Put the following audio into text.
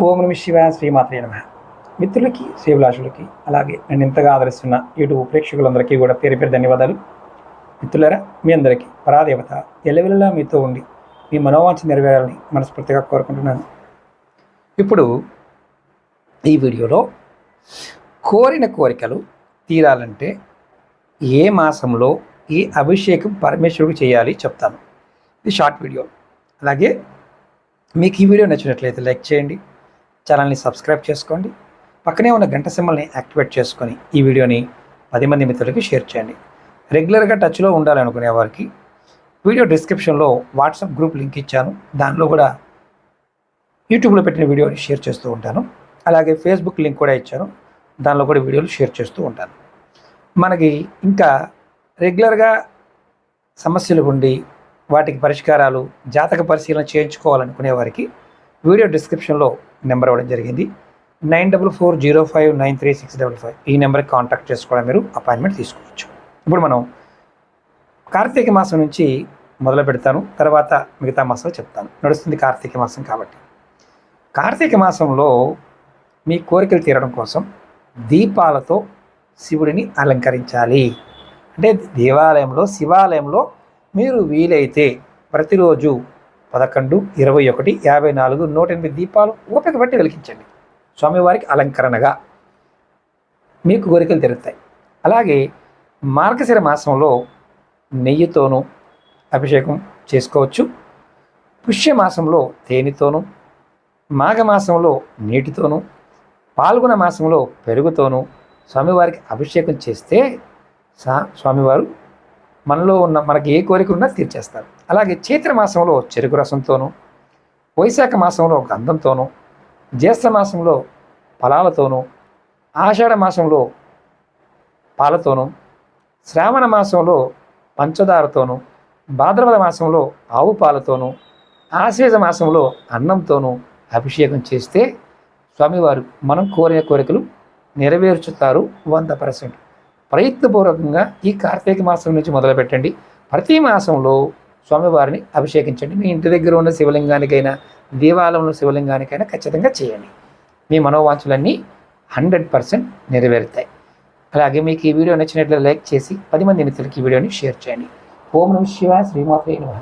ఓం నమ శివాయ, శ్రీమాత్రే నమః. మిత్రులకి, శ్రీభిలాషులకి, అలాగే నన్ను ఇంతగా ఆదరిస్తున్న యూట్యూబ్ ప్రేక్షకులందరికీ కూడా పేరు పేరు ధన్యవాదాలు. మిత్రులారా, మీ అందరికీ పరాదేవత ఎల్లవెల్లలా మీతో ఉండి మీ మనోవాంఛ నెరవేరాలని మనస్ఫూర్తిగా కోరుకుంటున్నాను. ఇప్పుడు ఈ వీడియోలో కోరిన కోరికలు తీరాలంటే ఏ మాసంలో ఏ అభిషేకం పరమేశ్వరుడికి చేయాలి చెప్తాను. ఇది షార్ట్ వీడియో. అలాగే మీకు ఈ వీడియో నచ్చినట్లయితే లైక్ చేయండి, ఛానల్ని సబ్స్క్రైబ్ చేసుకోండి, పక్కనే ఉన్న గంట సింబల్ని యాక్టివేట్ చేసుకొని ఈ వీడియోని 10 మంది మిత్రులకి షేర్ చేయండి. రెగ్యులర్గా టచ్లో ఉండాలనుకునే వారికి వీడియో డిస్క్రిప్షన్లో వాట్సాప్ గ్రూప్ లింక్ ఇచ్చాను. దానిలో కూడా యూట్యూబ్లో పెట్టిన వీడియోని షేర్ చేస్తూ ఉంటాను. అలాగే ఫేస్బుక్ లింక్ కూడా ఇచ్చాను, దానిలో కూడా వీడియోలు షేర్ చేస్తూ ఉంటాను. మనకి ఇంకా రెగ్యులర్గా సమస్యలు ఉండి వాటికి పరిష్కారాలు, జాతక పరిశీలన చేయించుకోవాలనుకునే వారికి వీడియో డిస్క్రిప్షన్లో నెంబర్ ఇవ్వడం జరిగింది. 9440593655 ఈ నెంబర్కి కాంటాక్ట్ చేసుకోవడం, మీరు అపాయింట్మెంట్ తీసుకోవచ్చు. ఇప్పుడు మనం కార్తీక మాసం నుంచి మొదలు పెడతాను, తర్వాత మిగతా మాసాలు చెప్తాను. నడుస్తుంది కార్తీక మాసం కాబట్టి. కార్తీక మాసంలో మీ కోరికలు తీరడం కోసం దీపాలతో శివుడిని అలంకరించాలి. అంటే దేవాలయంలో, శివాలయంలో మీరు వీలైతే ప్రతిరోజు 11, 21, 54, 108 దీపాలు ఓపిక బట్టి వెలిగించండి. స్వామివారికి అలంకరణగా మీకు కోరికలు తీరుతాయి. అలాగే మార్గశిర మాసంలో నెయ్యితోనూ అభిషేకం చేసుకోవచ్చు. పుష్యమాసంలో తేనెతోనూ, మాఘమాసంలో నీటితోనూ, పాల్గొన మాసంలో పెరుగుతోనూ స్వామివారికి అభిషేకం చేస్తే స్వామివారు మనలో ఉన్న మనకి ఏ కోరిక ఉన్నా తీర్చేస్తారు. అలాగే చైత్ర మాసంలో చెరుకు రసంతోనూ, వైశాఖ మాసంలో గంధంతోనూ, జ్యేష్ఠ మాసంలో ఫలాలతోనూ, ఆషాఢ మాసంలో పాలతోనూ, శ్రావణ మాసంలో పంచదారతోనూ, భాద్రపద మాసంలో ఆవు పాలతోనూ, ఆశ్వేజ మాసంలో అన్నంతోనూ అభిషేకం చేస్తే స్వామివారు మనం కోరిన కోరికలు నెరవేర్చుతారు 100%. ప్రయత్నపూర్వకంగా ఈ కార్తీక మాసం నుంచి మొదలుపెట్టండి. ప్రతి మాసంలో స్వామివారిని అభిషేకించండి. మీ ఇంటి దగ్గర ఉన్న శివలింగానికైనా, దేవాలయంలో శివలింగానికైనా ఖచ్చితంగా చేయండి. మీ మనోవాంఛలన్నీ 100% నెరవేరుతాయి. అలాగే మీకు ఈ వీడియో నచ్చినట్లయితే లైక్ చేసి 10 మంది మిత్రులకి ఈ వీడియోని షేర్ చేయండి. ఓం నమః శివాయ, శ్రీమాత్రే నమః.